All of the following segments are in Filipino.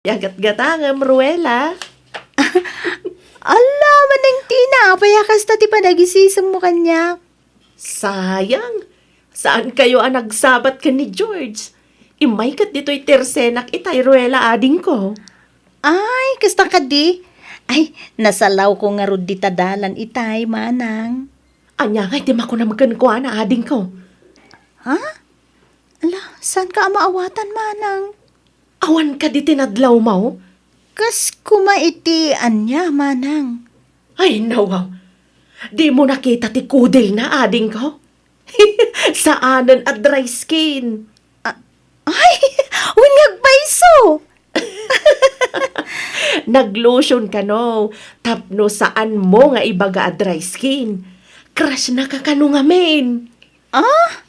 Yagat-gatang, Ruela. Ala, manang tina, payakas ta ti panagisisam mo kanya. Sayang. Saan kayo ang nagsabat ka ni George? Imay kat dito'y tersenak itay, Ruela, ading ko. Ay, kasta ka di. Ay, nasalaw ko nga rod di tadalan itay, manang. Anya nga, di mako na magkankuha na ading ko. Ha? Ala, saan ka maawatan, manang? Awan ka di tinadlaw mo? Kas kumaitian niya, manang. Ay, nawaw. Di mo nakita ti kudil na ading ko? Saanan at dry skin. Ay, winyag paiso. Nag-lotion ka no. Tapno saan mo nga ibaga at dry skin. Crush na ka kanungamin. Ah?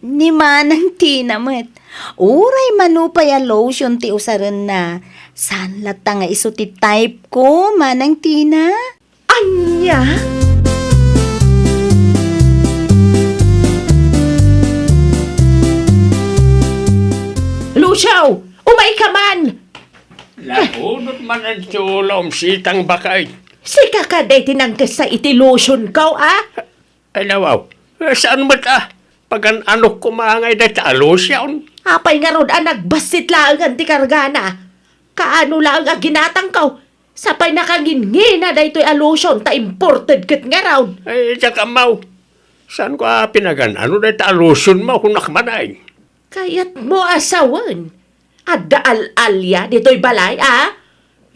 Ni manang tinamet. Uray manupay a lotion ti usaran na. San lata nga iso ti type ko, manang tina? Anya? Luciaw! Umay ka man! Lahunot man ang tulom, sitang bakay. Sika ka day tinangkas sa iti lotion ka, ah? Ay nawaw, saan mo ta? Pag ano kumangay na ta alusyon? Apay nga ron, nagbasit lang ang ti kargana. Kaano lang ang ginatang ka? Sapay nakangingina da ito'y lotion, ta imported kat nga raw. Ay, tsaka mau. Saan ko pinagan? Ano na ta alusyon mo kung nakmanay? Kaya't mo asawan. Adda al-alya dito'y balay, ah?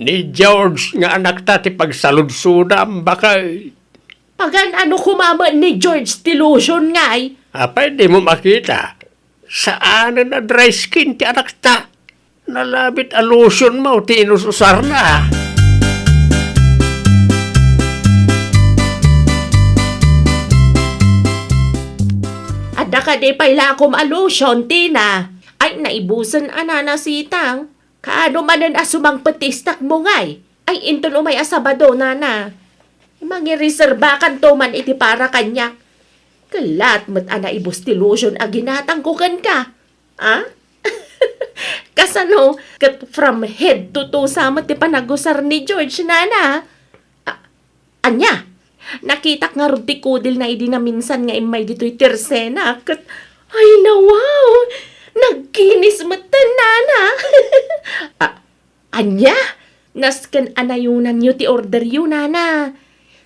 Ni George nga anak ta ti pagsaludsudam bakay. Pagan ano kumama ni George ti lotion nga'y? Apay, di mo makita. Saan na dry skin ti anak ta? Nalabit alusyon mo, ti inususar na. Adda ka di pala akom lotion, Tina. Ay, naibusan na sitang. Kaano manan asumang patistak mo nga'y? Ay, inton umay asabado, nana. Mangireserbakan to man iti para kanyak. Kalat mo't ibus ti lotion aginatang kukan ka. Ha? Kasano, kat from head to toe samat ti panagusar ni George, nana. Anya, nakitak nga rin ti kudil na idi na minsan nga imay dito'y tersena. Kat, ay na wow, nagkinis mata, nana. Anya, nasken anayunan nyo ti order yun, nana.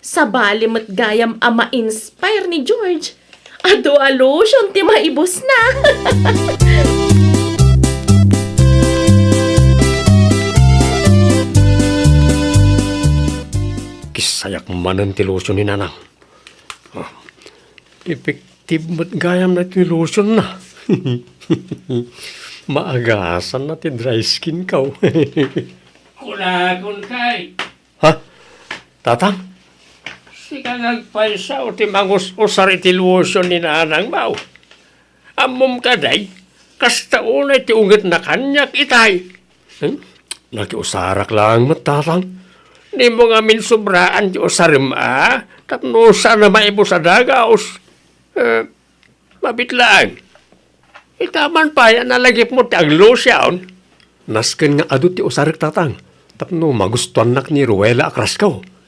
Sa bali mo't gayam ma-inspire ni George. Ado lotion ti maibos na. Kisayak manan ti lotion ni nanang. Effective mo't gayam na ti lotion na. Maagasan na ti dry skin ka. Kulakon kay. Ha? Tatang? Sika nagpaysa o ti mangus-usar iti lotion ni nanang mau. Amom ka day, kasta unay ti unget na kanyak itay. Nakiusarak lang matatang. Ni mo nga minsobraan ti usarim tapno sana maibo sa dagaos. Mabitlaan. Itaman pa yan nalagip mo ti aglotion. Nasken nga adu ti usarik tatang. Tapno magustuhan nak ni Ruela akraskaw.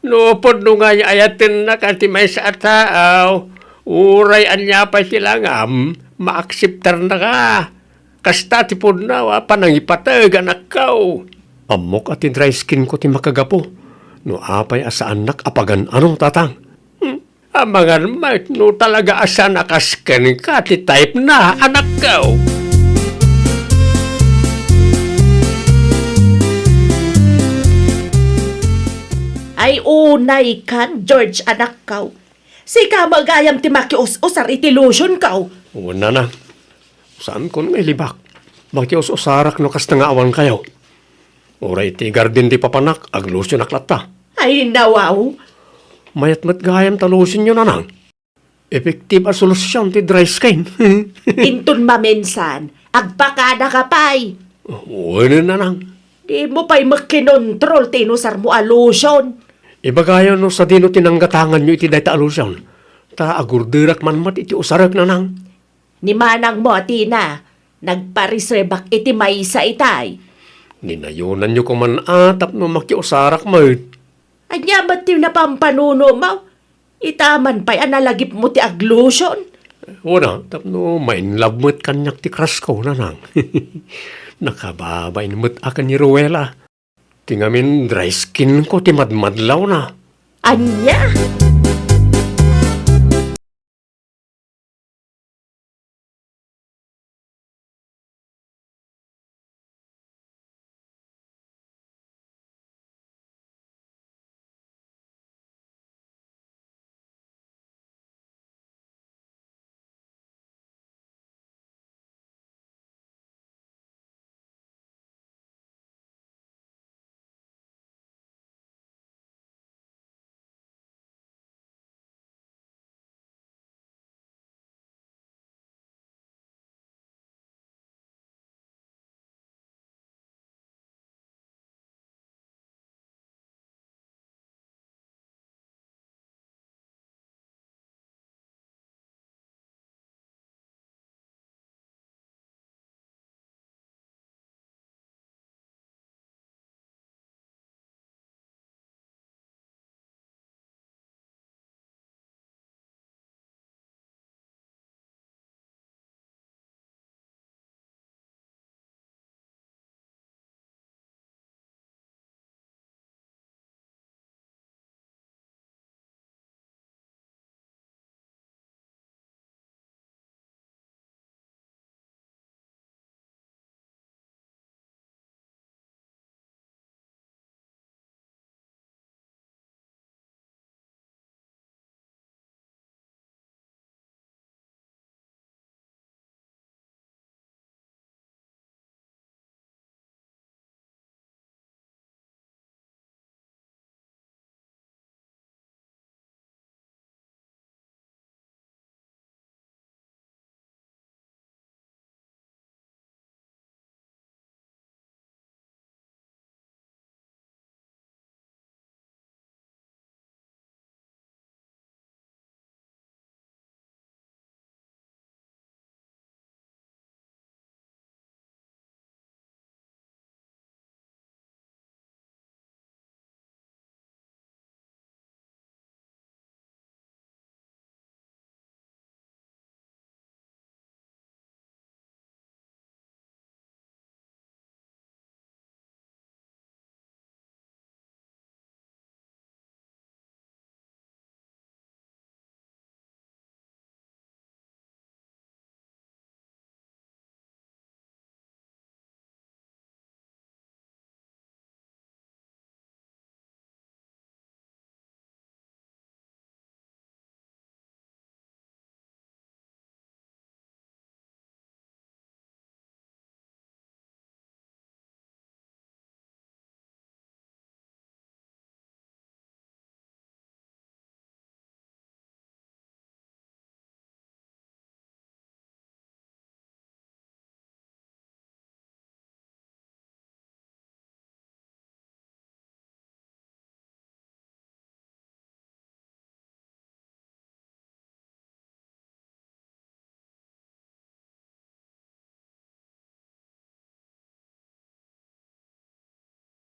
Nupod no nga ayatin na kanti may sa ataaw. Uray anya pa silangam. Maaksiptar na ka. Kasta ti pod na panangipatag anak kao. Amok at dry skin ko ti makagapo. No apay asa anak apagan anong tatang. Amangan mait no talaga asa nakasken ka ti type na anak kao. Ay unay kan, George anak kaw. Sika magayam ti makius-usar iti lotion kaw. Una na. Saan ko nga ilibak? Makius-usarak no kasta nga awan kayo. Oray ti garden ti papanak, aglusyon aklata. Ay nawaw. Mayat mat gayam talusin nyo nanang. Effective a solusyon ti dry skin. Intun mamensan, agpakada ka pay. Uwene nanang. Di mo pa'y magkinontrol tinusar mo lotion. Ibagayon no sa dino tinanggatangan nyo iti dayta alusyon. Ta agurdirak man mat iti usarak nanang. Ni manang mo, Tina. Nagpareservak iti maysa itay. Ninayunan nyo ko man atap no makiusarak mo. Anya ba't yung napampanuno mo? Itaman pa'y analagip mo ti aglosion. Wala, tapno main love mo't kanyak ti crush ko na nang. Nakababay mo't akan ni Ruela. Tingamin dry skin ko ti madmadlaw na. Anya?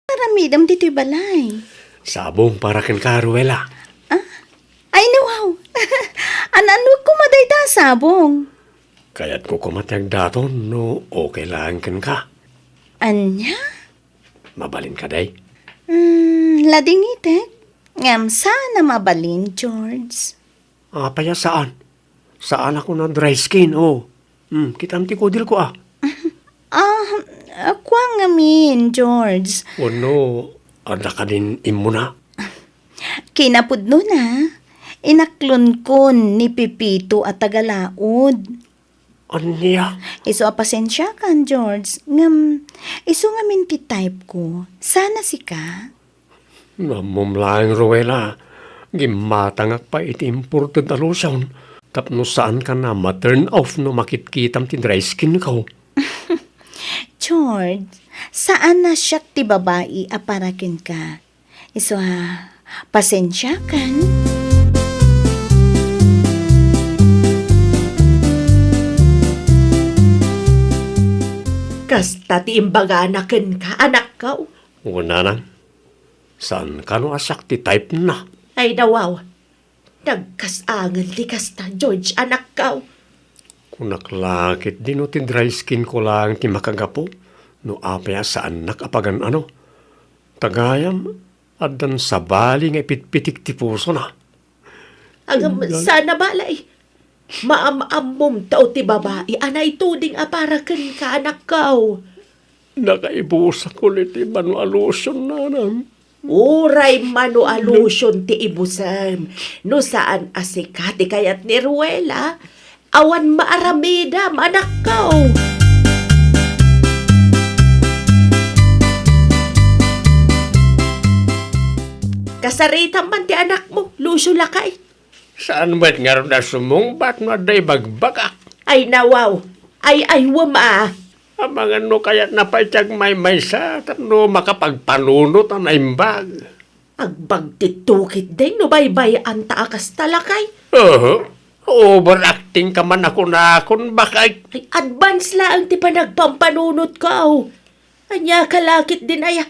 Paramidam dito'y balay. Sabong para ken ka, Ruela. Ay, wow! Ano ko madayta sabong? Kaya't ko kumatag daton no okay lang ken ka. Anya? Mabalin ka day. Lading itek. Ngam sana mabalin, George. Apaya saan? Saan ako na dry skin, oh. Kitam ti kodil ko ah. Ako ang amin, George. Wano, ada ka din imo na. Kinapudno na. Inaklon kon ni Pipito at Tagalaod. Anya? Iso apasensya kan, George. Ngam, iso ngamin ti type ko. Sana si ka. Namumlaing Ruela. Gimatangak pa iti important alusyon. Tapno saan ka na ma-turn off no makitkitam ti dry skin ko. George, saan na siya ti babae aparakin ka? Iso pasensya kan? Kasta ti imbaganaken ka, anak ka. Una nang, saan ka no asak ti type na? Ay nawaw, nagkasangal ti kasta, George, anak ka. Kunaklakit din no ti dry skin ko lang ti makagapo. No apaya saan nakapagan ano. Tagayam, adan sa bali nga ipitpitik ti puso na. Agam, sana balay. Maamamom tao ti babae, anay tuding aparaken ka, anak ka. Nakaibusa ko ti manualusyon na nang. Uray mano alusyon ti ibusam. No saan asikati kayat ni Ruela, awan maaramida, anak ka. Kasaritan man ti anak mo, Lucio Lakay. Saan ba't nga rin na sumungbat na day bagbagak? Ay nawaw, ay wama. Amang ano kaya't napaytiyag may sa no makapagpanunot ang naimbag. Agbagtitukit din no baybay ang taakas talakay. Overacting ka man ako na akong bakay. Ay advance lang ti panagpampanunot ka. Anya kalakit din ay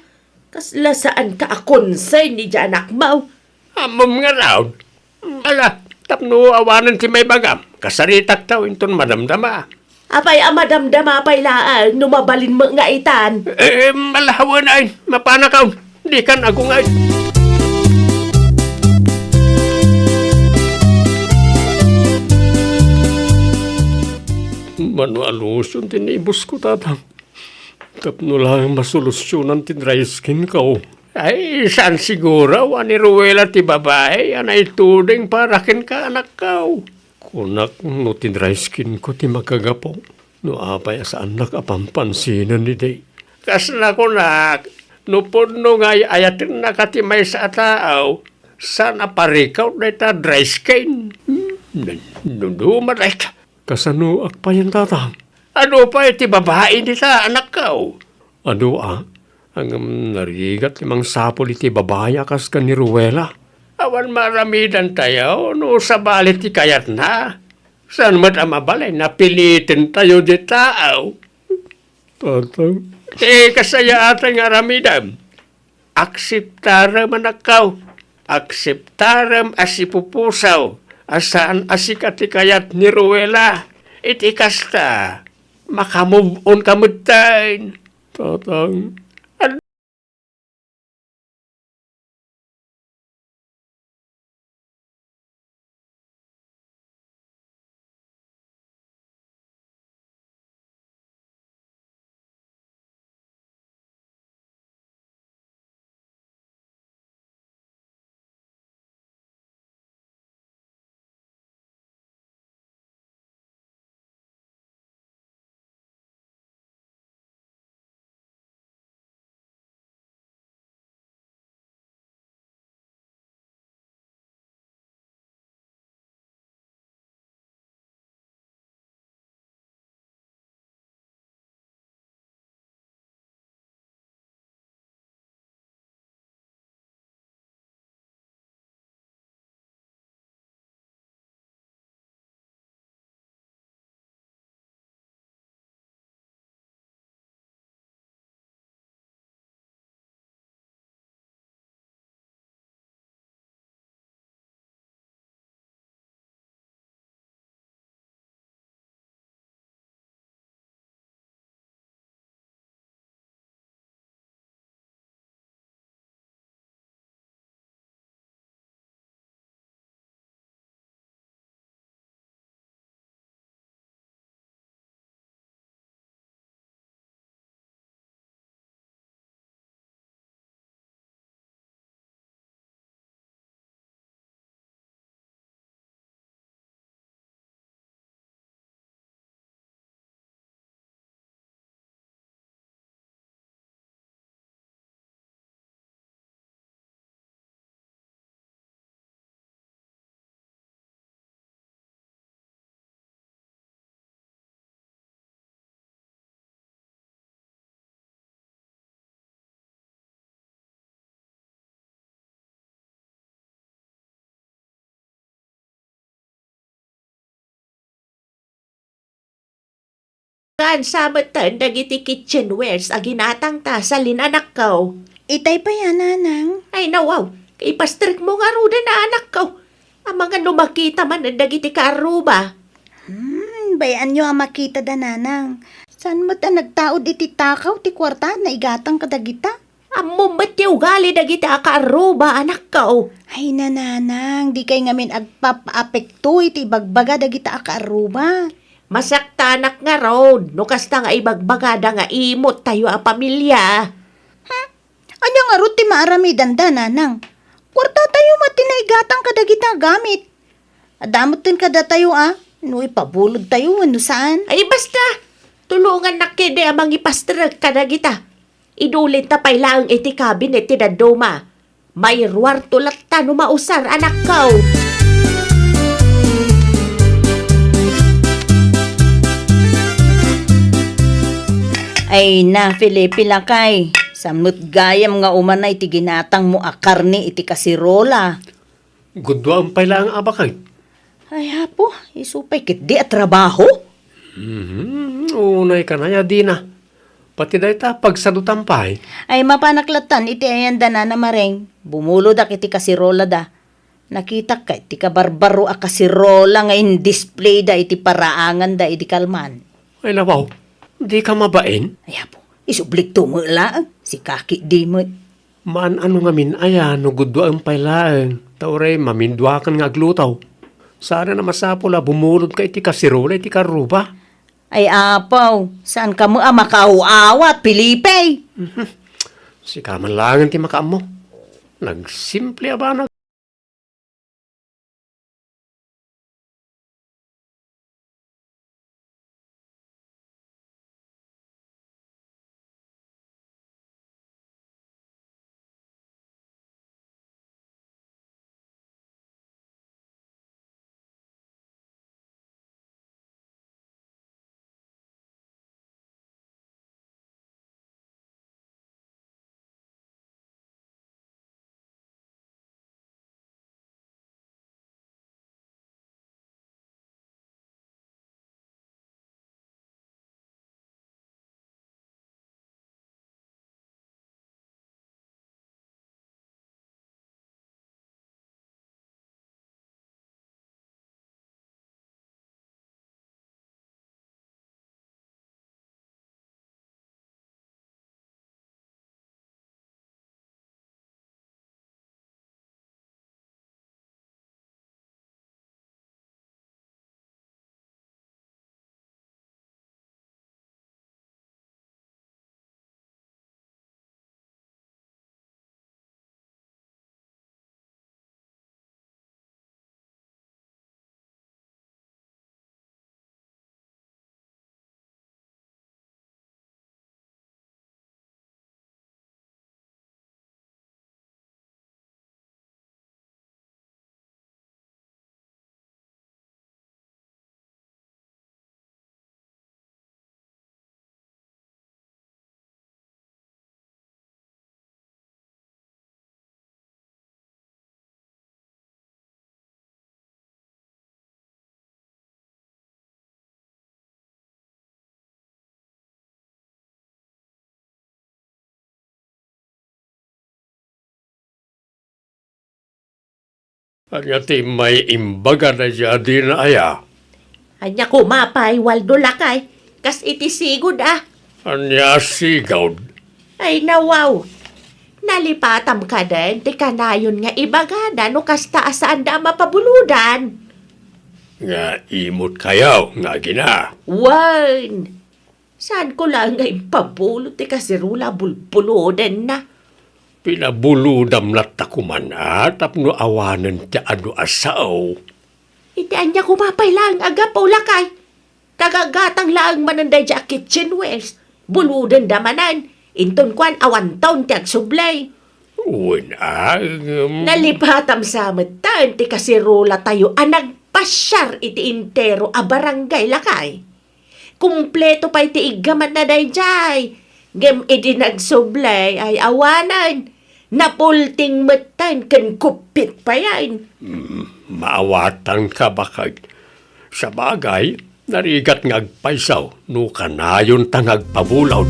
kasla saan ka akonsay ni Janak Mau. Amom nga raw. Ala, tapno awanan si may bagam. Kasaritak tao inton madamdama. Apay amadamdama pay laan, numabalin mo nga itan. Malahawan ay, mapanakaw. Di kan ako nga. Manualusyon tinibos ko tatang. Tapno lang masolusyonan ti dry skin ko. Ay, saan siguro, ani Ruela ti babae, anay tuding parakin ka anak ka. Kunak, no ti dry skin ko ti magagapo. No apay sa anak apampansinan ni day. Kas na kunak, no no nga ayatin na katimay sa tao, sana parikaw na ita dry skin. Dumaray ka. Kasano akpayan tatang? Ano pa iti babae nita anak ka? Ano ang narigat limang sapol iti babaya kas ka ni Ruela. Awan maramidan tayo, no sa balit ti kayat na. Saan mat ang mabalay, napilitin tayo di tao. Tatang. Kasaya atang aramidan. Akseptaram anakaw. Akseptaram asipupusaw. Asaan asikati kayat ni Ruela. Iti kasta. Makamove on kamutain. Tatang. Kan samatan dagiti kitchenwares a ginatang ta sa linanak ko. Itay pa yan, nanang. Ay nawaw, ipastrik mo nga ruda na anak ko. Ang mga lumakita man na dagiti karuba. Bayan nyo ang makita da, nanang. Saan mo ta nagtaod iti takaw, ti kwarta, na igatang kadagita? Amo ba't yung gali dagiti karuba anak ko? Ay, nanang, di kay ngamin agpapa-apekto iti bagbaga dagita akaruba. Masaktanak nga road, no kasta nga ibagbagada nga imot tayo a pamilya. Anya nga ro ti maaramidan da, nanang. Kwarta tayo matinaigatang kadagita gamit. Adamot din kada tayo, no ipabulod tayo, ano saan? Ay basta, tulungan na kede amang ipastrag ka na kita. Idulin ta pay lang iti cabinet ti dadoma. May ruwar tulak ta no mausar anak ko. Ay na, Felipe Lakay. Samnut gayam nga umanay ti ginatang mo akarni iti kasirola. Gudwa ang pailang abakay. Ay hapo, isupay kit di at trabaho. Unay ka na ya, di na. Pati dahi ta, pagsadutan pa eh. Ay mapanaklatan iti ayan da na mareng. Bumulo da iti kasirola da. Nakita ka iti kabarbaro a kasirola nga in display da iti paraangan da iti kalman. Ay nabaw, di ka mabain? Ay hapo, isublik mo lang. Si kaki di mo. Man ano nga min aya, no gudwa ang pailang. Tauray, mamindwakan nga aglutaw. Sana na masapula, bumulod ka iti kasirola, iti karuba. Ay apaw, saan ka mo makauawat, Felipe? Si kaman langan ti makaam mo. Nagsimple ba na? Anya ti may imbaga na siya di na aya. Anya kumapay, Waldo Lakay. Kas iti sigod Anya sigawd. Ay nawaw. Nalipatam ka din, ti kanayon nga ibagada no kasta asaan da mapabuludan. Nga imot kayaw, nga gina. Wan! Saan ko lang nga impabulot ti kasirula bulbulodan na? Pinabuludam lat takuman tapno awanan ti anu asaw. Iti anya kumapay lang agapaw Lakay. Kagagatang lang mananday dya kitchenwares. Buludan damanan. Inton kwan awan taon ti agsublay. Nalipatam sa matan ti kasirula tayo nagpasyar iti intero a barangay Lakay. Kumpleto pa iti igaman na dayjay. Gem iti nagsublay ay awanan. Napulting matan kan kupit pa yan. Maawatan ka bakag. Sa bagay, Narigat nga agpaysaw, no kanayon tangag pabulaw.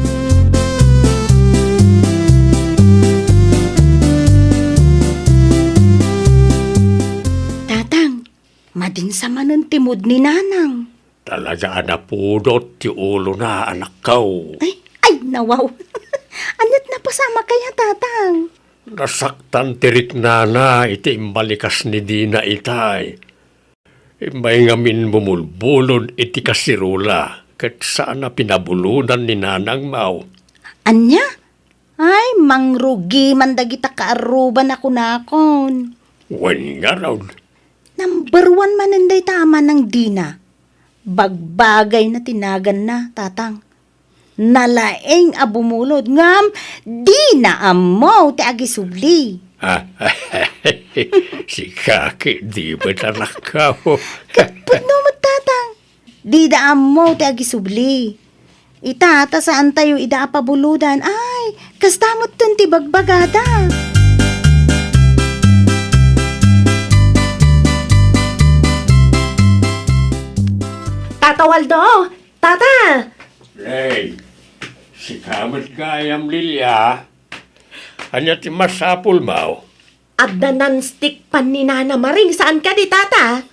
Tatang, madinsa man ang timod ni Nanang. Talaga na pudot ti ulo na anak kau. Ay, nawaw. Anat na pasama kaya, Tatang? Nasaktan tirik na iti imbalikas ni Dina itay. May ngamin bumulbulod iti kasirula kat saan na pinabulunan ni Nanang Mau. Anya? Ay, mangrugi man dagita kaaruban ako nakon. Wan nga raw. Number 1 man nanday tama ng Dina. Bagbagay na tinagan na, Tatang. Nalaeng abumulod ngam di na amaw ti agisubli. Si Kaki, di ba tanakaw? Pudno mo, Tatang. Di da amaw ti agisubli. Itata saan tayo ida pabuludan. Ay, kastamot tun ti bagbagada. Tata Waldo! Tata! Hey, si Kamat Gayam Lilia. Anya ti masapul Mau. Adda non-stick pan ni Nana Maring. Saan ka di, Tata?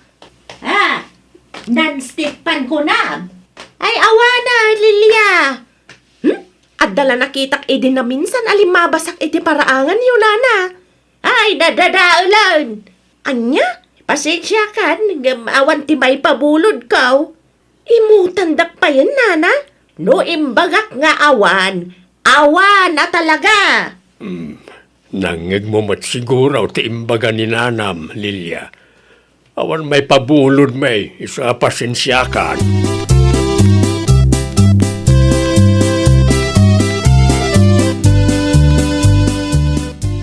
Non-stick pan ko na. Ay, awana, Lilia. Adda la nakitak edi na minsan alimabasak edi paraangan yun, Nana. Ay, dadadaulan. Anya, pasensya ka. Awan ti may pabulod ka. Imutandak pa yan, Nana. No imbagak nga awan. Awan na talaga. Nangig mo matsiguraw ti imbaga ni Nanam, Lilia. Awan may pabulod may, isa pasensyakan.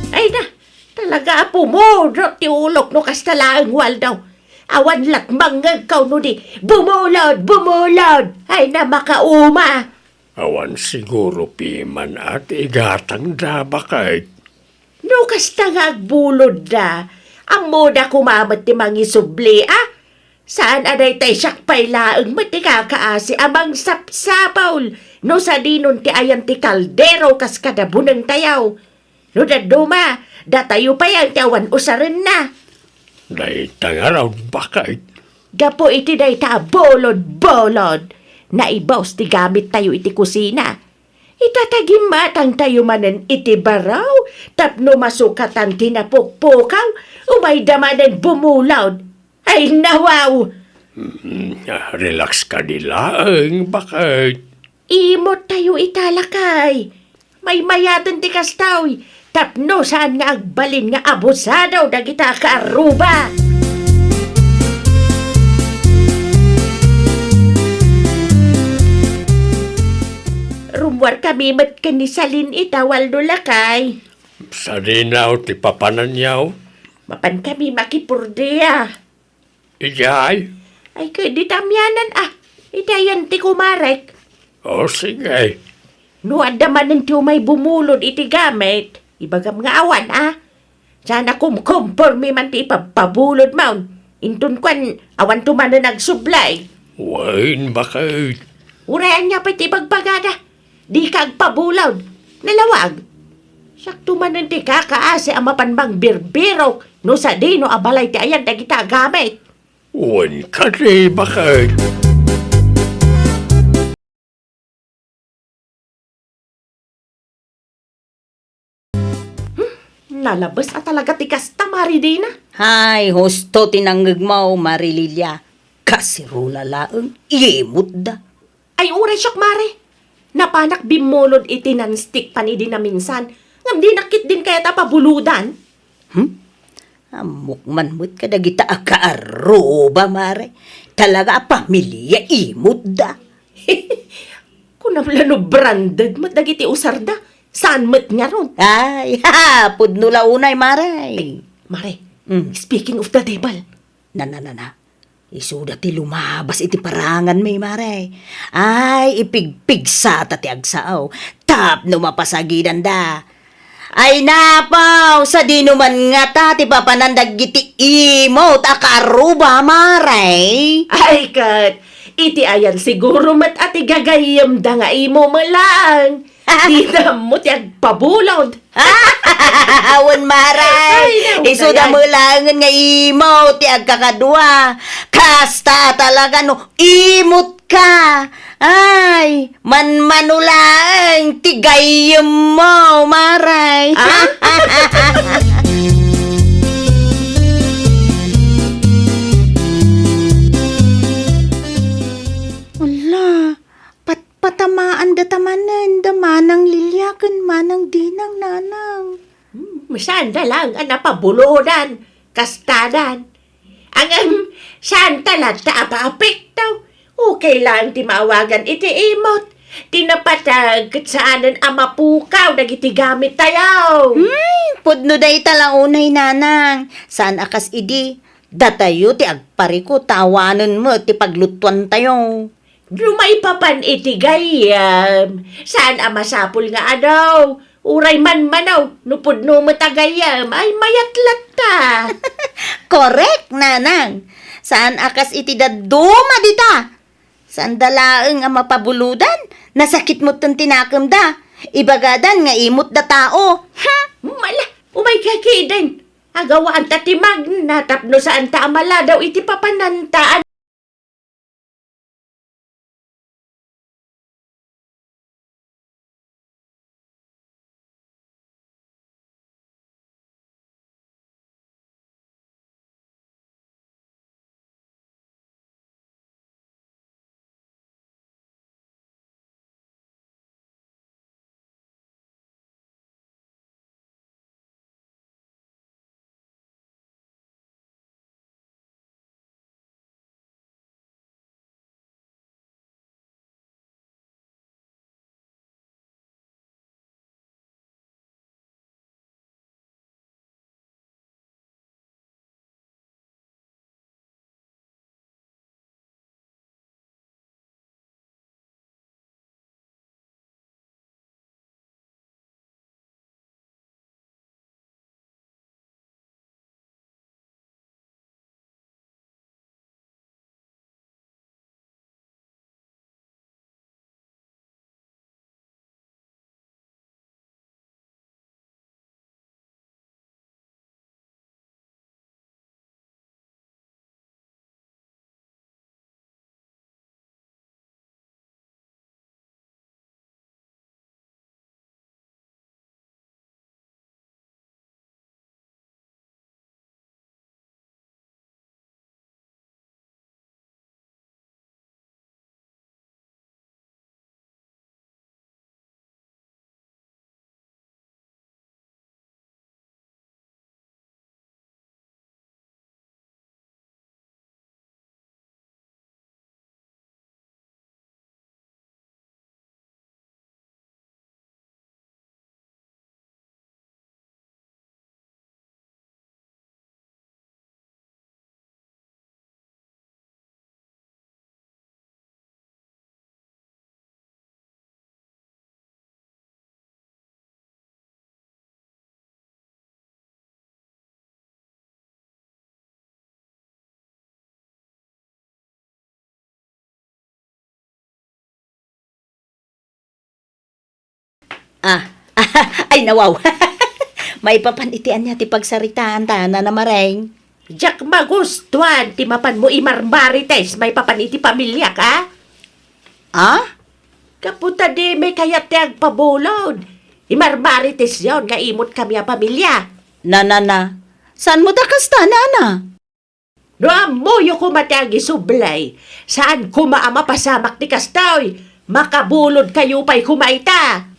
Ay na, talaga apo mo. Ti ulok no kastalaang Waldo. Awan lakmangag kaw no di. Bumulod, bumulod. Ay na makauma. Awan siguro piman at igatang dabakay. No kasta nga agbulod da. Ang moda kumamat ti mangi subli, Saan aday tay siyak paylaang mati kakaasi amang sapsapaul. No sa dinon ti ayan ti kaldero kas kadabunang tayaw. No daduma, datayo pa yan ti awan usarin na. Daitang araw bakay. Gapo iti day ta bolod-bolod. Naibaws ti gamit tayo iti kusina. Itatagimatang tayo manen iti baraw. Tapno masukatan tinapukpukaw. Umay damanan bumulaw. Ay nawaw! Relax ka nilaang bakay. Imot tayo italakay. May mayatan ti kastaw. Tapno saan nga agbalin nga abusadaw dagita kaaruba. Rumwar kami mat kanisalin itawal do lakay. Sa dinaw ti papananyaw. Mapan kami makipurdiya. Ijay. Ay di tamyanan itayan ti kumarek. O sige. No adaman ng tiyo may bumulod iti gamit. Ibagam nga awan Sana kumkompormi man ti ipapabulod maun. Intun kwan awan tumanan nagsublay. Wain bakay. Urayan niya pa iti pagbagada. Di kag pabulod. Nalawag. Sakto man ti kakaasi ang mapanbang birbirok. No sa di no abalay ti ayan dagita gamit. Wan ka di bakay. Nalabas talaga ti kasta maridina. Hay, husto tinanggag mo, Marililya. Kasirula laang, iemot da. Ay uray siyak mare. Napanak bimulod iti non-stick panidi na minsan. Ngam di nakit din kaya tapabuludan. Amok man mo't kadagita akaaroba, mare. Talaga pamilya, imot da. Kunam lano branded mat dagiti usarda. Saan mat nga ron? Ay, pudno launay, mare. Mare, speaking of the devil. Na. Isuda ti lumabas iti parangan may, mare. Ay, ipigpigsa ti agsaaw. Tapno mapasagidan da. Ay napaw, sa dinuman nga ta, ti papanandag iti imot, akaruba, mare. Ay kat, Iti ayan siguro mat ati gagayam da nga imo mo lang. Di na mo ti agpabulod. Awan maray. Ay, nauna Isuda yan. mo lang nga imo ti agkakadwa. Kasta talaga no, imot ka. Ay, manmanulang tigayem mo, maray. Wala, patamaan da tamanan, da manang lilyakan, manang dinang nanang. Saan na lang ang napabulodan, kastadan. Saan talata apapik daw. Okay lang ti maawagan iti imot. Tinapatag saanan ang mapukaw, nagiti gamit tayo. Pudno day talang unay nanang. Saan akas idi? Datayo ti agpariko, tawanan mo ti paglutuan tayo. Lumay pa pan iti gayam. Saan ang masapul nga adaw? Uray man manaw, nupudno mo tagayam, ay mayatlat ta. Correct, nanang. Saan akas iti daduma dita? Saan dalaeng ang mapabuludan? Nasakit mo tong tinakam da. Ibagadan nga imot da tao. Ha? Mala, umay kakiden. Agawaan tatimag, natapno saan ta amala daw iti papanantaan. Ay nawaw. May papanitian niya ti pagsaritaan ta na namareng. Jak magustuhan, ti mapan mo imarbarites, may papaniti pamilya ka? Ah? Kaputa di may kayat ti agpabulod. Imarbarites yon, nga imot kami ang pamilya. Na. Saan mo da kasta, nana? No amoyo ko matagi sublay. Saan kumaama pasamak ni Kastoy? Makabulod kayo pa'y kumaita.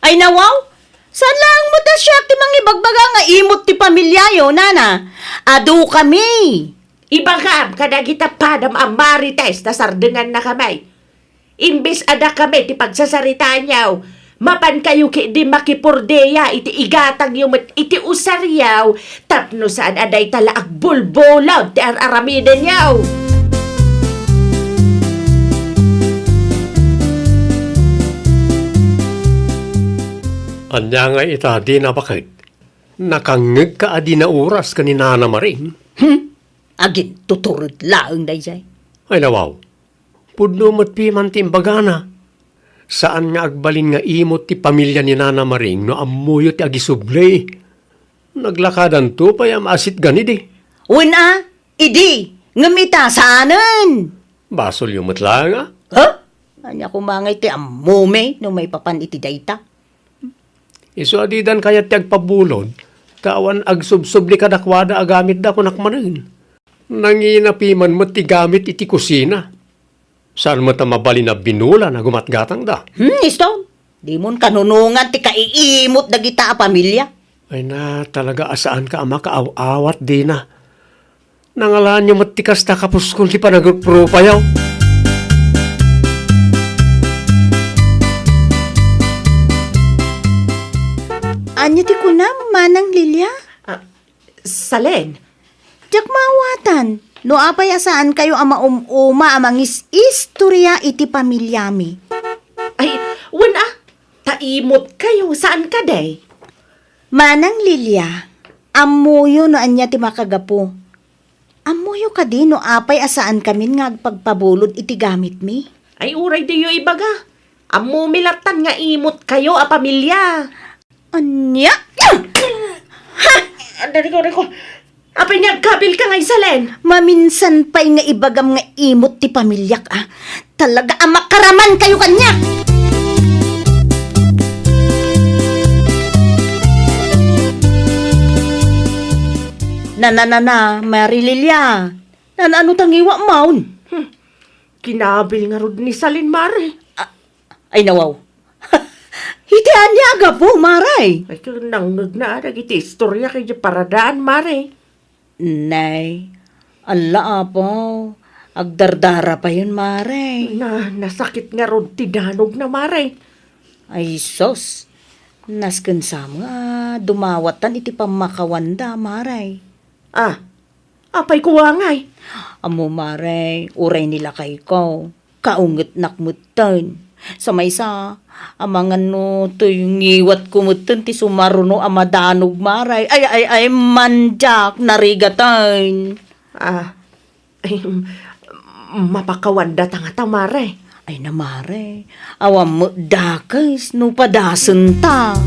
Ay nawaw? Saan lang mo da siya ti mangibagbaga nga imot ti pamilyayo, nana? Adu kami. Ibagam kadagita padam ang marites na sardengan na kamay. Imbis ada kami ti pagsasaritaan yaw, mapan kayo ki di makipurdeya iti igatang yung iti usaryaw, tapno saan aday tala agbulbulaw ti aramiden yaw. Anya nga ita, di na bakit? Nakangeg ka adi na oras kanina na maring. Agin tuturod laeng dayjay. Ay nawaw, Pudno mo't piman ti imbagana. Saan nga agbalin nga imot ti pamilya ni Nana Maring no amuyo ti agisublay. Naglakadan to pa yam asit ganidi. Una, idi, ngamita saanan. Basol yung matla nga. Ha? Anya kumangay ti amume no may papan iti dayta. Iso adidan kaya ti agpabulod. Tawan agsubsubli kadakwada agamit da kunak manin. Nanginapiman mo ti gamit iti kusina. Saan mo ta mabali na binula na gumatgatang da? Isto, di mon kanunungan ti kaiimot dagita a pamilya. Ay na, talaga asaan ka ama kaaw-awat di na. Nangalaan niyo matikas ta kapuskol ti panagpropayaw. Anya ti kunam, manang Lilia? Salen, Diyak mawatan. No apay asaan kayo ama uma amangis istorya iti pamilyami. ay, wala. Taimot kayo, saan ka day? Manang Lilia, amuyo no anya ti makagapo. Amuyo ka di no apay asaan kamin nga agpagpabulod iti gamit mi. Ay, uray diyo ibaga. Amumilatan nga imot kayo, a pamilya. Anya? Dari ko. Apay nagkabil ka nga Salen. Maminsan pa'y nga ibagam nga imot ti pamilyak ah. Talaga amakaraman kayo kanya. Mary Lilia. Ano tangiwa maun? Kinabil nga rod ni Salen, Mare. Ay nawaw. Hitian niya aga po, Maray. Ay, nangag na, nagiti istorya kay paradaan, Mare. Nay, ala apo. Agdardara pa yun, Maray. Nasakit nga rod ti danog na, Mare. Ay sos. Nasken sa mga dumawatan iti pamakawanda, Maray. Apay kuwangay. Amo, Maray, uray nila kay ko. Kaunget nakmutan. Sa maysa, amangan no, to yung iwat kumutan ti sumaruno amadanog, Maray. Ay, manjak, narigatan. Ay, mapakawanda tanga Mare. Ay na, Maray, awam mo dakas, no padasan ta.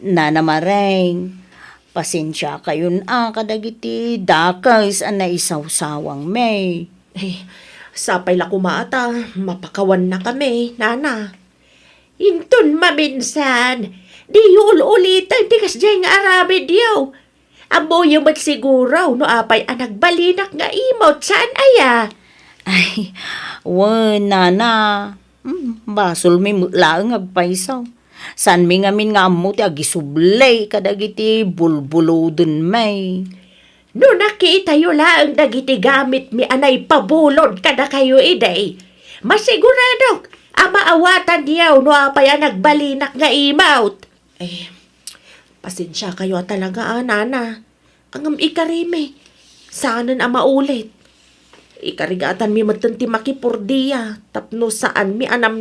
Nana Maray, pasensya kayon kadagiti dakas na isaw-sawang may. Ay, sapay la kumata, mapakawan na kami, Nana. Intun maminsan, di ulitan, di kas dyan nga arabi diyaw. Abo yung siguro, no apay anak balinak nga imot, saan aya? Ay, Nana, basol may mulaang agpaisaw. San mi ngamin nga amo ti agisublay kadagiti bulbulo dun may. No nakita yu laang dagiti gamit mi anay pabulod kada kayo iday. Masigurado, amaawatan diyaw no apay nagbalinak nga imawt. Eh, pasensya kayo talaga Nana. Ang ikarime, saanan maulit. Ikarigatan mi matanti makipurdiya, tapno saan mi anam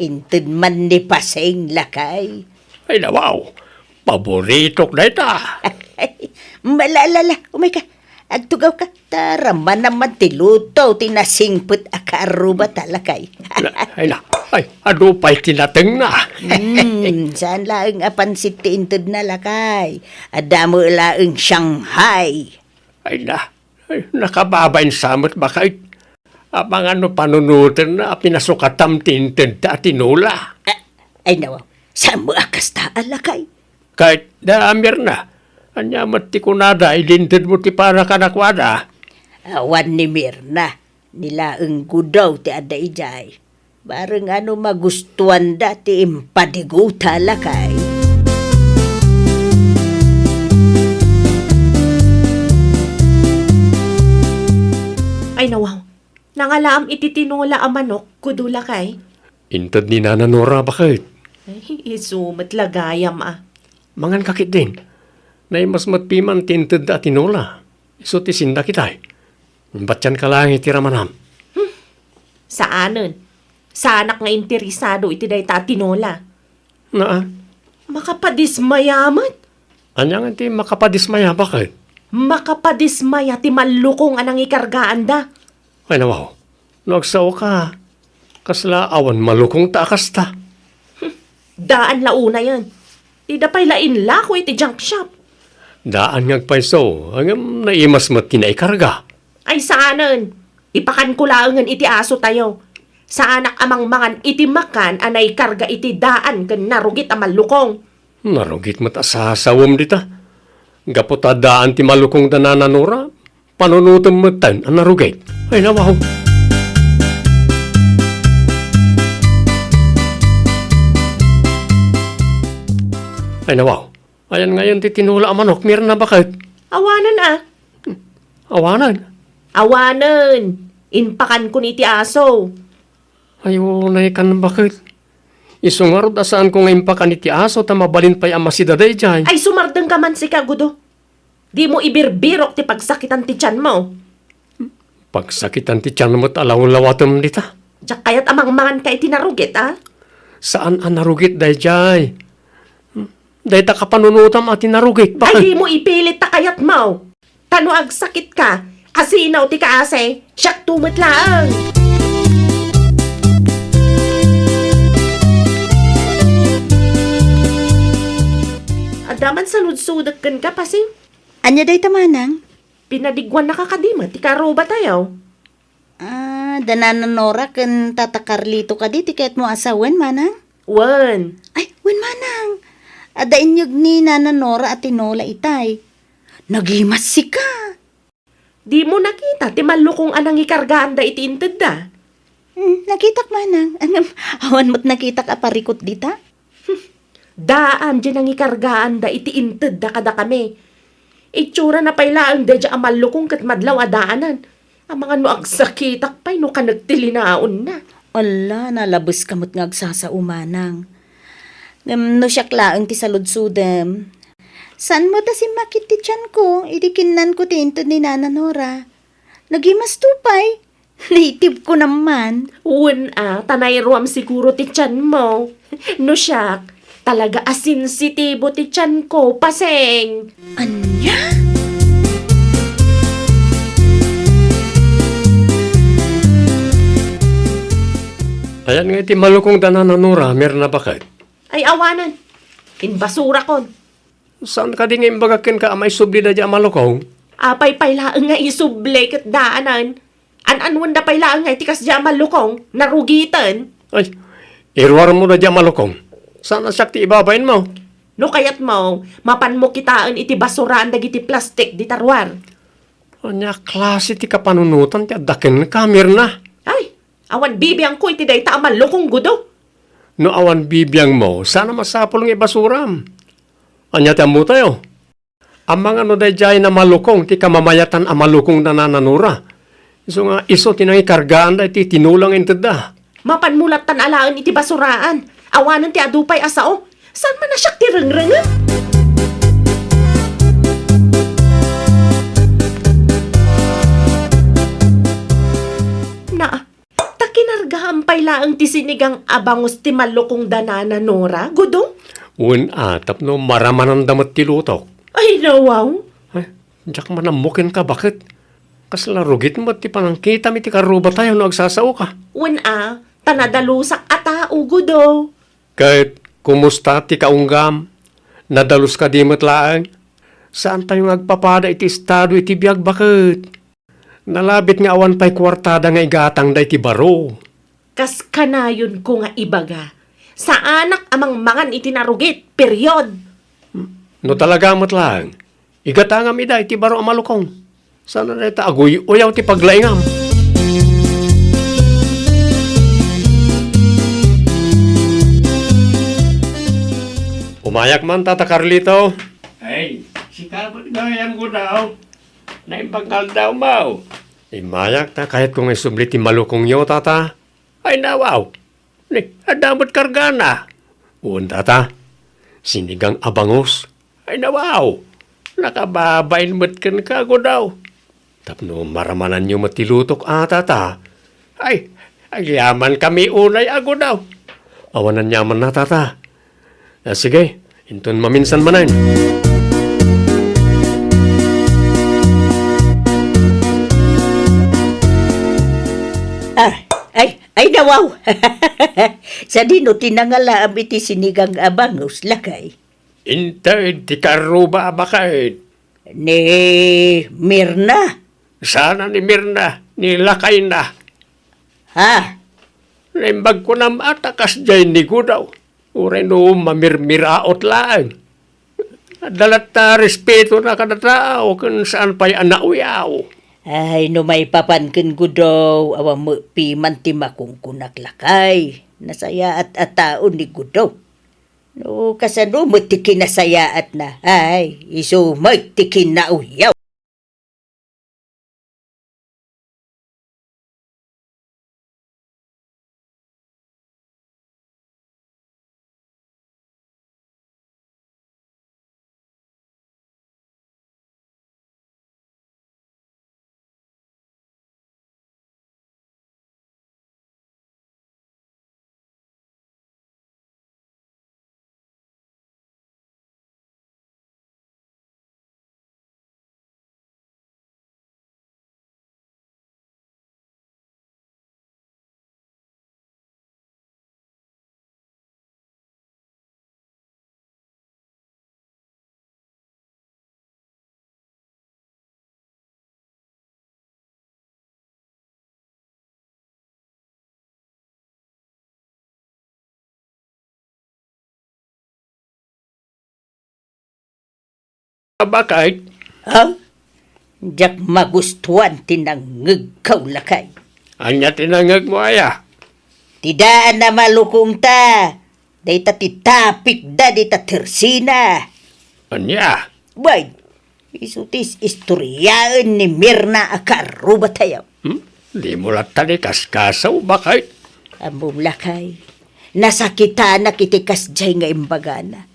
Intud man ni paseng lakay. Ay nawaw, paborito na ita. Malalala, umay ka. Agtugaw ka. Taraman naman tiluto, tinasingput akaruba talakay. Ay, ano pa'y tinateng na? Saan laeng apansit ti intud na lakay? Adamo laeng Shanghai. Ay nakababain samot bakit? Apang ano panunutan na pinasukatam tinted at tinula. Ay nawaw, saan mo akas taan lakay? Kahit damir na, anya mati kunada, ilinted mo ti para kanakwada. Awan ni Mirna, nilaeng gudaw ti ada ijay. Bareng ano magustuhan da ti impadiguta lakay. Ay nawaw, nangalaam iti tinula a manok, kudula kay. Inted ni Nananora bakit? Ay, isumat lagayam ah. Mangan kakit din. Nay mas matpiman tinted at tinula. Iso ti sinda kitay. Batyan ka lang iti ramanam. Saanen? Sa anak nga interesado iti day tatinola. Na, Makapadismayamat. anya nga ti makapadismaya bakit? Makapadismaya ti malukong anang ikargaan da. Ay nawaw, nagsaw ka. Kasla awan malukong taakas ta. Daan launa yan. Ida pa'y lain lako iti junk shop. Daan ngagpaiso, hanggang naimas mat kinaikarga. Ay saanen? Ipakan ko laangan iti aso tayo. Sa anak amang mangan iti makan anay karga iti daan ken narugit a malukong. Narugit mat asasawam dita. Gaputa daan ti malukong danananora, panunutom matan ang narugit. Ay nawaw. Ay nawaw. Ayan ngayon ti tinula ang manok, Mirna bakit? Awanan ah. Awanan. Awanan. Inpakan ko ni iti aso. Ayo, naikan bakit? Isungarod asaan ko ngayon pa kaniti aso ta mabalin pa'y amasida day dyan. Ay sumardeng ka man si kagudo. Di mo ibirbirok ti pagsakitan ti tiyan mo. Pagsakitan ti tiyan mo't alawang-lawatom dita. Diyak kayat amang mangan ka iti narugit ah. Saan ang narugit day dyan? Day ta kapanunutam at narugit. Ay di Bakit? mo ipilit ta kayat mo. Tano ag sakit ka. Asinaw ti kaase. Siyak tumot lang. Adaman sa ludsudak kan ka pasing. Anya day tamanang? Pinadigwan na kakadima. Ti karoba tayo. Danananora ken tata Carlito ka di tiket mo asawen manang? Wan. Ay, wen manang. Ada inyog ni Nananora at tinola itay. Nagimas si ka. Di mo nakita. Ti malukong anang ikargaan da iti inted da. Nakitak manang. Awan mo't nakitak aparikot dita? Daan dyan ang ikargaan da iti inted da kada kami. Itsura na pailaan da dyan ang malukong kat madlaw adaanan. Ang mga no agsakitak pa'y no ka nagtilinaon na. Ala, nalabos kamot nga agsasa umanang. No siyak laang ti saludsudem. San mo ta si makit ti tiyan ko? Idikinan ko tinto ni Nananora. Nagimas tupay. Native ko naman. Uwan tanay ruam siguro ti tiyan mo. No siyak, talaga asinsitibo ti tiyan ko, paseng. Anya? Ayan nga iti malukong danananora, Mirna bakit? Ay awanan, inbasura kon. Saan ka di nga imbagakin ka amay subli na dyan malukong? Apay pailaan nga isublay kat daanan. An-anwan da pailaan nga itikas dyan malukong, narugitan. Ay, irwar mo na dyan malukong. Saan ang sakti ibabayin mo? No kayat mo, mapan mo kitaan iti basuraan dagiti plastik di tarwar. Anya klase ti kapanunutan ti adakin ka, Mirna. Ay, awan bibiyang ko iti day taamal lokong gudo. No awan bibiyang mo, sana masapol ng ibasuram. Anya ti amu tayo. Ang mga no day jay na malukong, ti kamamayatan ang malukong na nananura. Iso nga, iso tinangi kargaan da iti tinulang intada. Mapan mulat tan alaan iti basuraan. Awanan ti adupay asao. Saan man na siyak ti rengrengan? Na, takinargahan pailaang ti sinigang abangos ti malukong danana, Nora, gudong? Atap no maramanan damat ti lutok. Ay, nawaw. Ay, diyak manamukin ka, bakit? Kaslarugit mo ti panangkita mi ti karuba tayo no agsasao ka. Tanadalusak a tao, gudo. Kahit kumusta ti kaunggam, nadalus ka di matlaang, saan tayo agpapada iti estado iti biyag bakit? Nalabit nga awan pa'y kwartada nga igatang da iti baro. Kas kanayon ko nga ibaga. Sa anak amang mangan itinarugit, period. No talaga matlaang, igatangam ida iti baro amalukong. Sana na ita aguy uyaw ti paglaingam. Umayak man, Tata Carlito. Ay, si Carlito gayang ko daw. Naimbangkal daw mau. Imayak ta, kahit kung isubli ti malukong yo, Tata. Ay, nawaw. Ni, adamot kargana. Uun, Tata. Sinigang abangos. Ay, nawaw. Nakababain mo't kan kago daw. Tapno maramanan nyo matilutok, Tata. Ay, yaman kami unay ago daw. Awanan yaman na, Tata. Sige, inton maminsan manan. Ay nawaw. Sa dino tinangalaam iti sinigang abangos lakay. Intay, ti karuba bakit? Ni Mirna. Sana ni Mirna, nilakay na. Ha? Naimbag ko na matakas dyan ni ko daw. Uray no mamirmiraot lang. Dalat ta respeto na kada tao kung saan pa'y anauyaw. Ay, no may papankin ko daw, awa mo piman ti makungkunak lakay. Nasaya at ataon ni ko daw. No, kasano mo ti kinasayaat na. Ay, iso mo ti kinauyaw. Bakit? Ha? Diyak magustuhan tinangag kaw lakay. Anya tinangag mo aya. Tidaan na malukong ta. Dayta titapik da dita tersina. Anya? Bay, isutis istoryaan ni Mirna akaruba tayo. Di mo latali kaskasaw, bakit? Amom lakay. Nasakita na kitikas jay nga imbagana.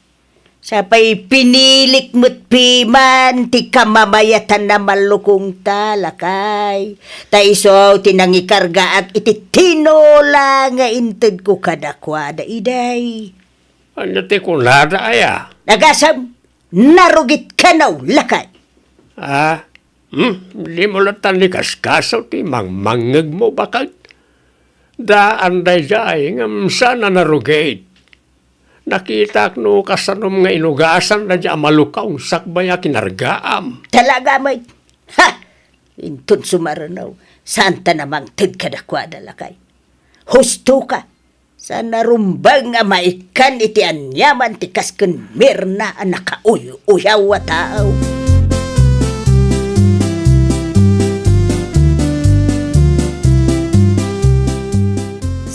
Sapay pinilik mo't piman, ti kamamayatan na malukong talakay. Ta iso tinangikarga at iti tinola nga inted ko kadakwada iday. Anya ti kunada aya. Nagasam, narugit ka na lakay. Di mo latali kaskasaw, ti mangmangag mo, bakit? Daan day jay, ngam sana narugate. Nakita no kasanom nga inugasan na dya malukaw sakbaya kinargaam. Talaga may, ha! Intun sumaranaw, santa namang tid kadakwada lakay. Husto ka, sa narumbang nga maikan iti anyaman ti kasken Mirna ang nakauyaw wa tao.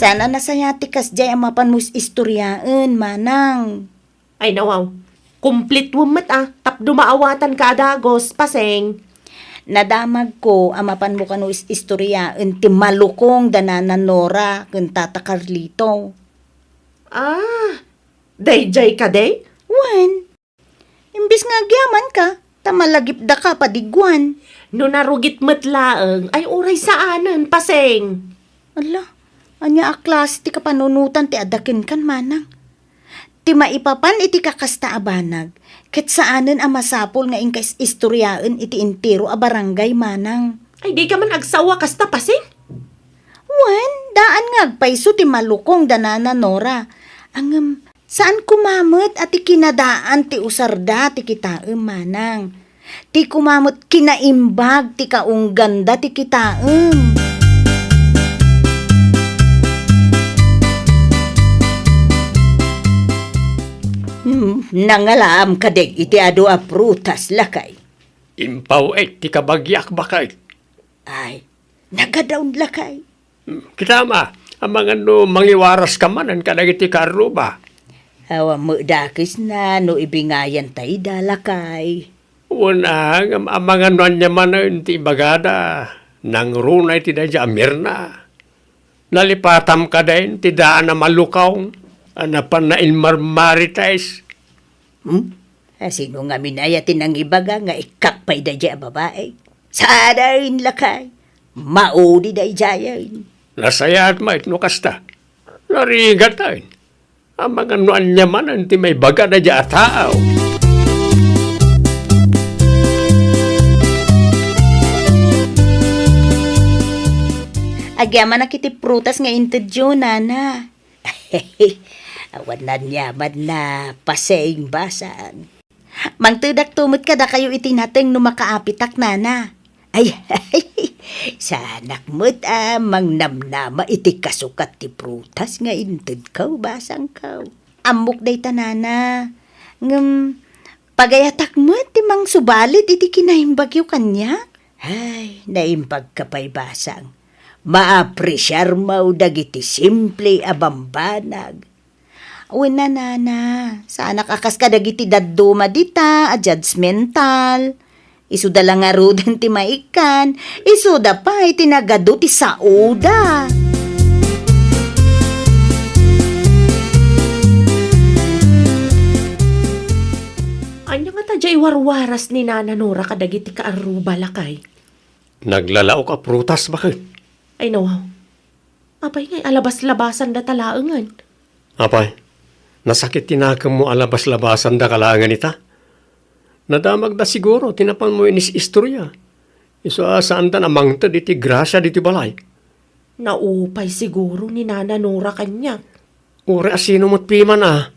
Sana nasaya ti kasjay ang mapanmus istoryaan, manang. Ay, nawaw. Complete wumat tapdo maawatan ka adagos, paseng. Nadamag ko ang mapan mo kanu istoryaan ti malukong dananan Nora kung Tata Carlito. Dayjay ka day? Wan, imbis nga agyaman ka, tamalagip da ka padigwan. No narugit matlaang, ay uray saanan, paseng. Ala, Anya a klase ti kapanunutan ti adakin kan manang. Ti maipapan iti kakasta abanag. Ket saanen a masapol nga ingkais istoryaan iti intero a barangay manang. Ay di ka man agsawa kas tapasin. Wen, daan nga agpaiso ti malukong danana Nora. Angem, saan kumamot at ti kinadaan ti usarda ti kitaem manang. Ti kumamot kinaimbag ti kaungganda ti kitaem. Nangalam kadeg iti ado a prutas lakay. Impaw ti kabagyak bakay. Ay, nagadaon lakay. Kitama, ang mga no mangiwaras ka man, ang kadagiti karuba. Awa mo dakis na no ibingayan tayo dalakay. Unang, ang mga no anya man ti bagada, nang runay ti dadya amirna. Nalipatam ka din, ti daan na malukaw, anapan na ilmarmaritais. Sino nga minayatin ang ibaga nga ikakpay da dya babae? Sana rin lakay. Maudi da jayan. Nasayat ma no kasta. Narigat tayo. Ang mga no anya man, ti may baga na dya tao. Agyaman na kiti prutas nga intedyo, nana. Awan na nyaman na paseng basan. Mangtudak tumot ka da kayo itinateng no makaapitak, nana. Ay, sanak mo't mang namnama iti kasukat ti prutas nga inted kaw basang kaw. Amok day tanana. Ngem, pagayatak mo't ti mang subalit iti kinaimbagyo kanya. Ay, naimbag ka pa'y basang. Maapresyar mo dagiti simple abambanag. Uwin na, nana. Sana kakas ka dagiti dadduma dita, a judgmental. Isuda lang nga ruden ti maikan. Isuda pa iti nagado ti sauda. Anya nga tadya iwarwaras ni Nana Nora kadagiti kaaruba lakay. Naglalao ka prutas bakit? Ay nawaw. Apay ngay alabas-labasan da talaangan. Apay, nasakit tinakam mo alabas-labasan da kalangan ita? Nadamag da siguro, tinapan mo inis istorya. Iso saan da namang ta diti grasya diti balay. Naupay siguro ni Nana Nora kanya. Ure asino mo't piman ah.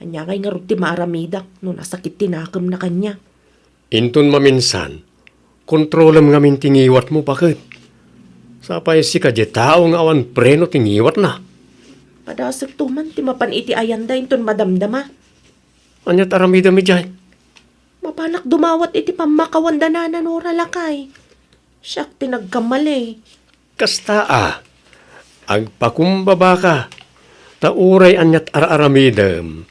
Anya ngay nga ti maaramidak no nasakit tinakam na kanya. Intun maminsan, kontrolam nga min tingiwat mo bakit? Sapay si kadya tao nga awan preno tingiwat na. Padasag tuman ti mapan iti ayanda inton madamdama. Anyat aramida mi jay. Mapanak dumawat iti pamakawan da Nana Nora lakay. Siyak tinagkamali. Kasta agpakumbaba ka, tauray anyat araramidem,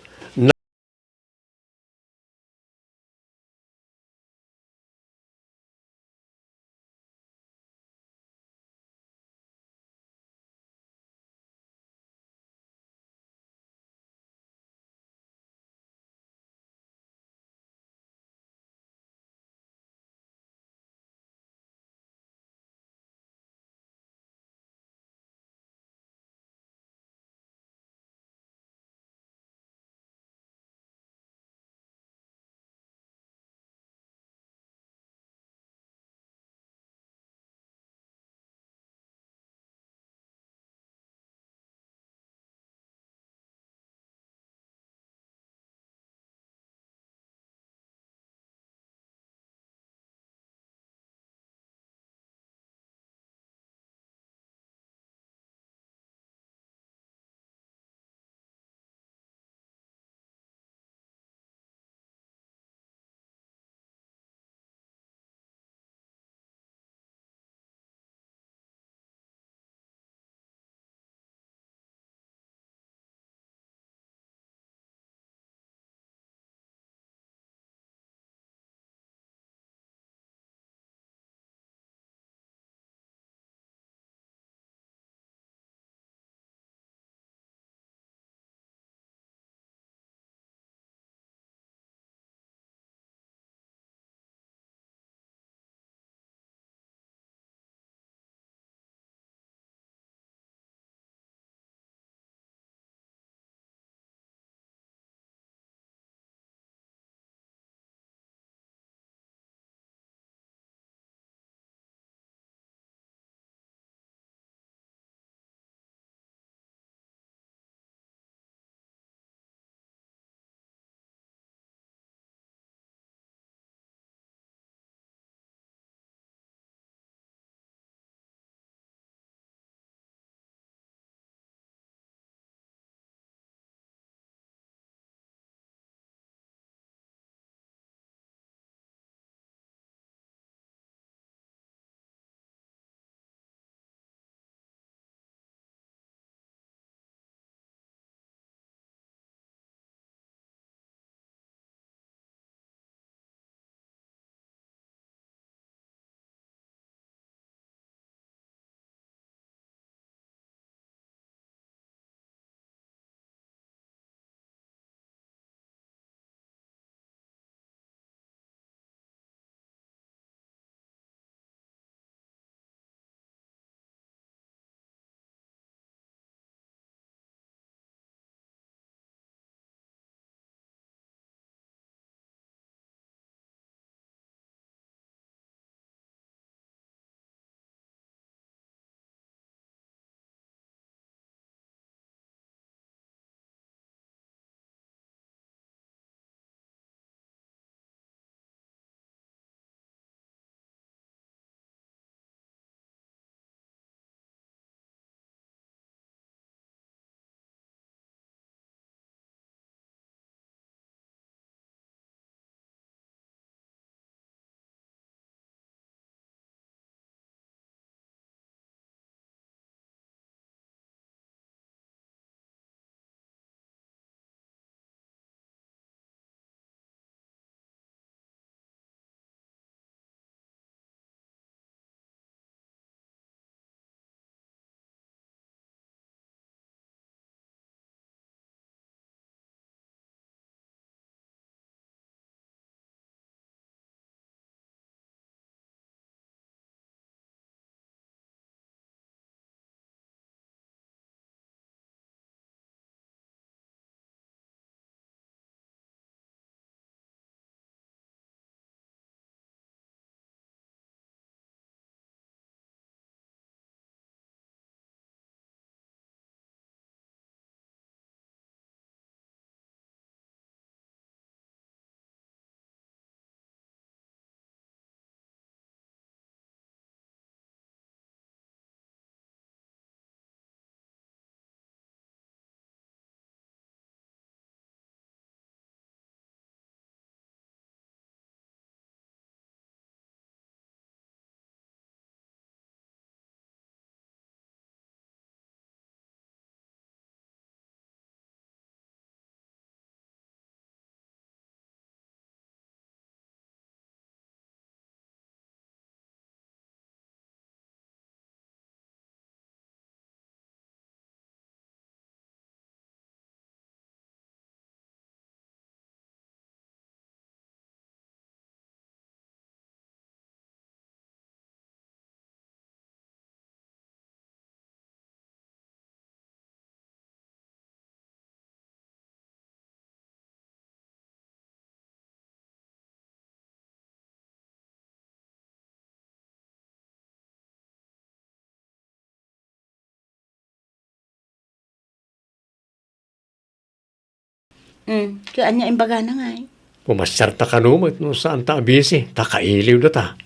Kaya niya imbaga na nga eh. Pumasyar ta kanumot no saan ta abisi, ta kailiw na ta.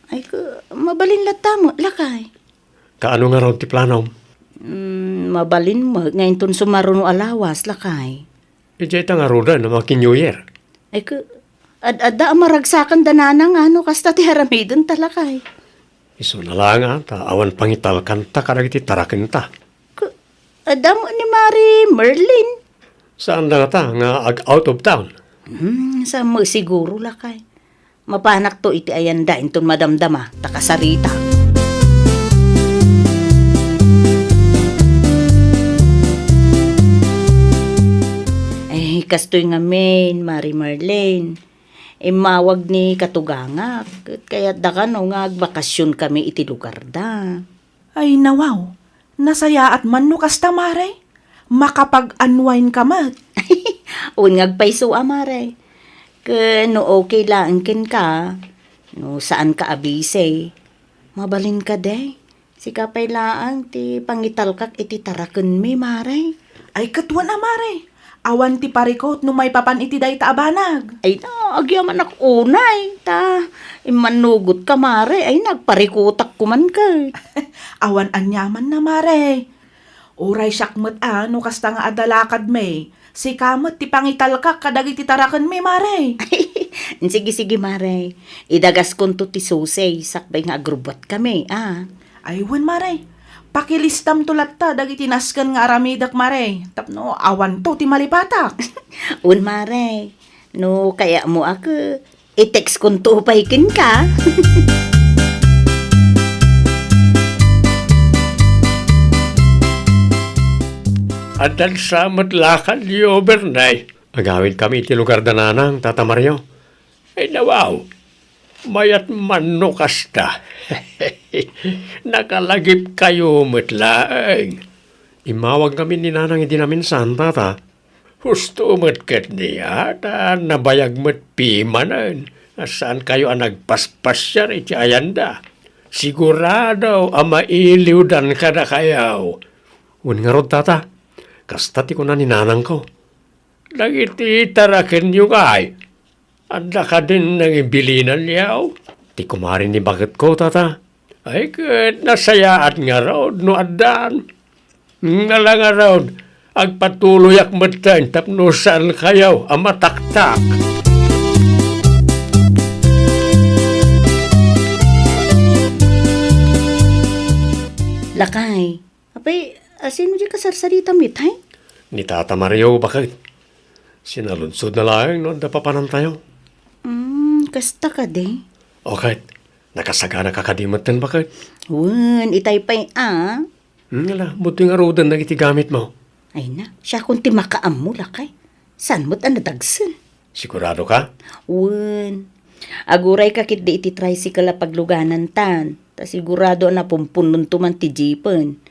Ay, mabalin lata mo, lakay. Kaano nga raw ti planom? Mabalin mo, ngayon tun sumaruno alawas, lakay. Ijay ta nga roda na maki New Year. Ay, ada maragsakan danana nga, no, kasta ti haramidon talakay. Iso na lang ta, awan pangital kanta karagiti tarakin ta. Ada mo ni Mari Merlin. Saan na nga ta, nga out of town? Sa mo siguro lakay. Mapanak to iti ayanda inton madamdama, takasarita. Ay, kastoy nga main, Mari Marlene. Mawag ni katugangak. Kaya da ka no nga agbakasyon kami iti lugar da. Ay nawaw, nasaya at man no kasta maray. Makapag-unwind ka mat. Un ngagpaiso amare. No okay lang ken ka. No saan ka abise. Mabalin ka day. Si kapay laang ti pangitalkak iti taraken mi maray. Ay katuan amare. Awan ti parikot no may papan iti day taabanag. Ay na, agyaman ak unay. Ta, imanugot ka mare. Ay nagparikotak kuman ka. Awan anyaman na mare. Uray syakmet no kasta nga adalakad may. Si kamot ti pangitalkak kadag iti taraken mi mare. Sige mare. Idagas konto ti susay. Sakbay nga agrubat kami Ay wen mare. Pakilistam tulat ta dagiti nasken nga aramidak mare. Tapno awan to ti malipatak. Un mare. No kaya mo ako. I-text konto upaykin ka. At dan samat lakad di overnight. Agawin kami iti lugar da nanang, Tata Mario. Ay nawaw, mayat manno kasta. Nakalagip kayo matlaang. Imawag kami ni nanang hindi namin saan, Tata. Husto matkat niya, ta nabayag mat pimanan. Saan kayo ang nagpaspasyar iti ayanda. Sigurado ang mailiw dan kada kayaw. Un nga rod, Tata. Kasta ti ko na ni nanang ko. Nagiti taraken yung ay. Anda ka din ng ibilinan niyaw. Ti kumarin ni bakit ko, Tata. Ay kat nasayaan nga raw no adan. Nga lang nga raw. Agpatuloy ak matan tapno saan kayaw ang mataktak. Lakay. Apay, asin mo di kasarsarita mit, hay? Ni Tata Mario, bakit? Sinalunsod na lang noon napapanan tayo. Kasta ka de. Okay, nakasagana ka kadimatan, bakit? Wen, itay pa'y Ngala, buti nga rodan na itigamit mo. Ay na, siya kung ti makaam mo, lakay. San mo't nadagsan? Sigurado ka? Wen, aguray ka kit di iti tricycle a pagluganan tan. Ta sigurado na pumpunon tuman ti jeepen.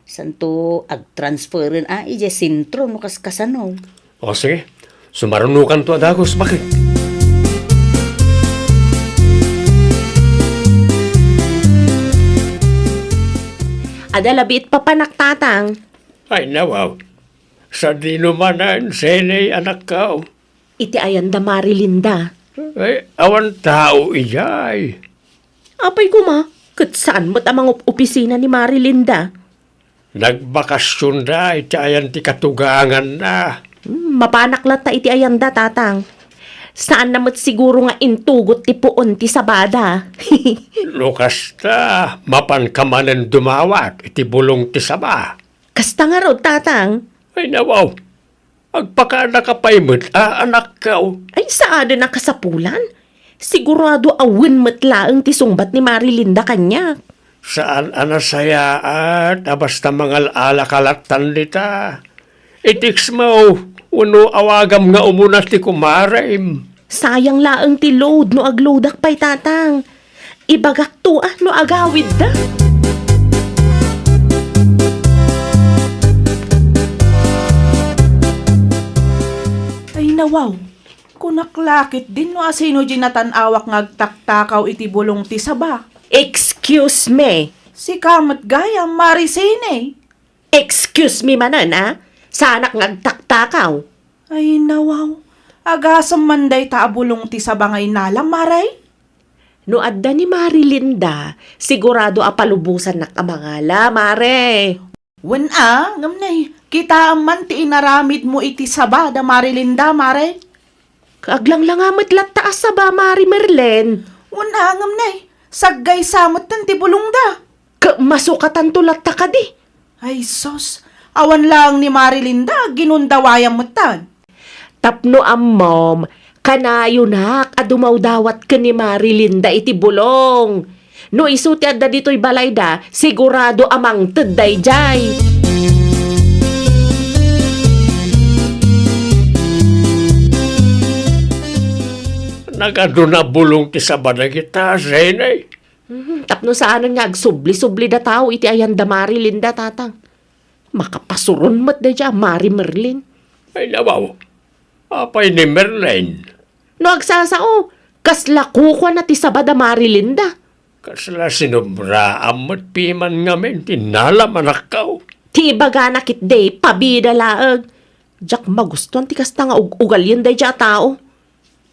Santo ag-transferin ije sintro no kaskasano. O sige, sumarunukan to adagos, bakit? Adalabit papanaktatang. Ay nawaw, sa dinumanan, senay anak ka. Iti ayanda Marilinda. Ay, awan tao iyay. Apay kuma, kat saan mo't amang opisina ni Marilinda? Nagbakasyon na, iti ayan ti katugangan na. Mapanaklat ta iti ayanda, tatang. Saan namat siguro nga intugot ti puon ti sabada? Lukas ta, mapan ka manan dumawat, iti bulong ti saba. Kasta nga raw, tatang. Ay nawaw, agpaka nakapaymot, anak ka. Ay saada na kasapulan. Sigurado awin matlaang ti sungbat ni Marilinda kanya. Saan anasaya at basta mga alakalatan nita. Itiks mo, uno awagam nga umuna ti kumarim. Sayang laang ti load no aglodak pa'y tatang. Ibagak to no agawid da. Ay nawaw, kunaklakit din no asino jinatan awak ngagtaktakaw iti bulong ti saba. Excuse me. Si kamat gaya marisine. Excuse me manan, Sa anak ngagtaktakaw. Ay nawaw. Agasam manday taabulong ti sabangay nalam, maray. No adda ni Marilinda, sigurado apalubusan na kamangala, mare. Wen ngamnay. Kita man ti inaramid mo iti sabada, Marilinda, maray. Kaaglang lang amat taas sa ba, Mari Merlen? Wen ngamnay. Saggay samot tan ti bulong da. Masukatan tulat ta ka di. Ay sos. Awan lang ni Marilinda, ginundawayang matan. Tapno mom, kanayo nak, adumaw dawat ka ni Marilinda iti bulong. No isuti adda dito'y balayda, sigurado amang teday jay. Nagado na bulong ti sabada kita, Senay. Tapno saanan nga agsubli-subli da tao iti ayan da Marilinda tatang. Makapasuron mat da dya, Mari Merlin. Ay nawaw, apay ni Merlin. No agsasao, kasla kukwa na ti sabada Marilinda. Kasla sinubra amat piman ngamin, tinala manakaw. Ti ibaga na kit day, pabida laag. Jak magustuhan ti kasta nga ugal yun day dya tao.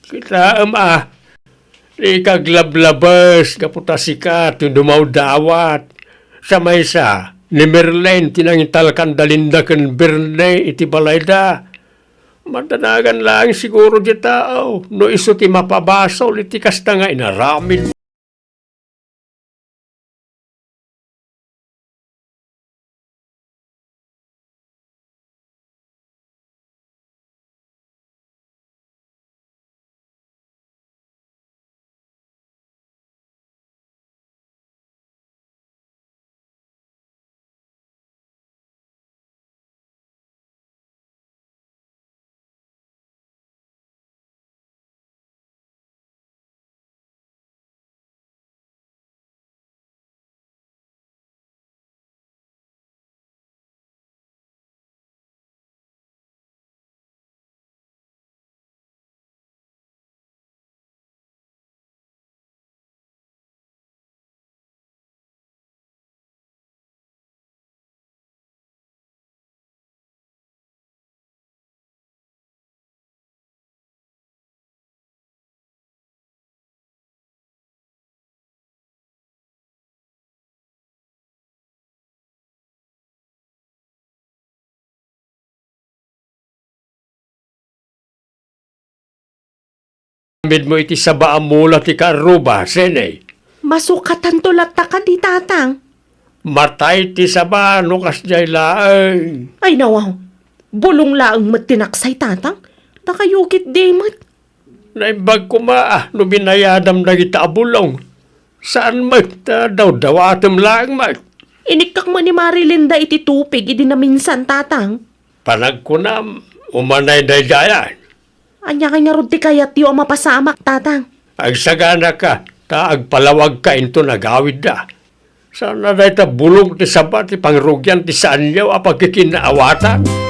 Kita di kaglablabas, kaputa sikat, yung dumaw dawat. Sa maysa, ni Merlin, tinangital kan dalinda kan Berne, iti balayda. Matanagan lang siguro di tao, no iso ti mapabasol, iti kasta nga inaramid. Mid mo iti saba amula ti karuba, Senay. Masukatan tulat ta ka di tatang. Matay ti saba, nukas jay laeng. Ay nawaw, bulong laang mat tinaksay tatang. Nakayukit di mat. Naibag ko no binayadam na kita abulong. Saan mat, daw dawatam laeng mat. Inikak mo ni Marilinda iti tupig, idi na minsan tatang. Panag ko na, umanay na jayan. Anya kay nga rod ti kayat yu ang mapasamak tatang. Agsagana ka, agpalawag ka into nagawid da. Sana na ita bulong ti sabat, ti pangrugyan ti saan yaw, apag kikinaawatan.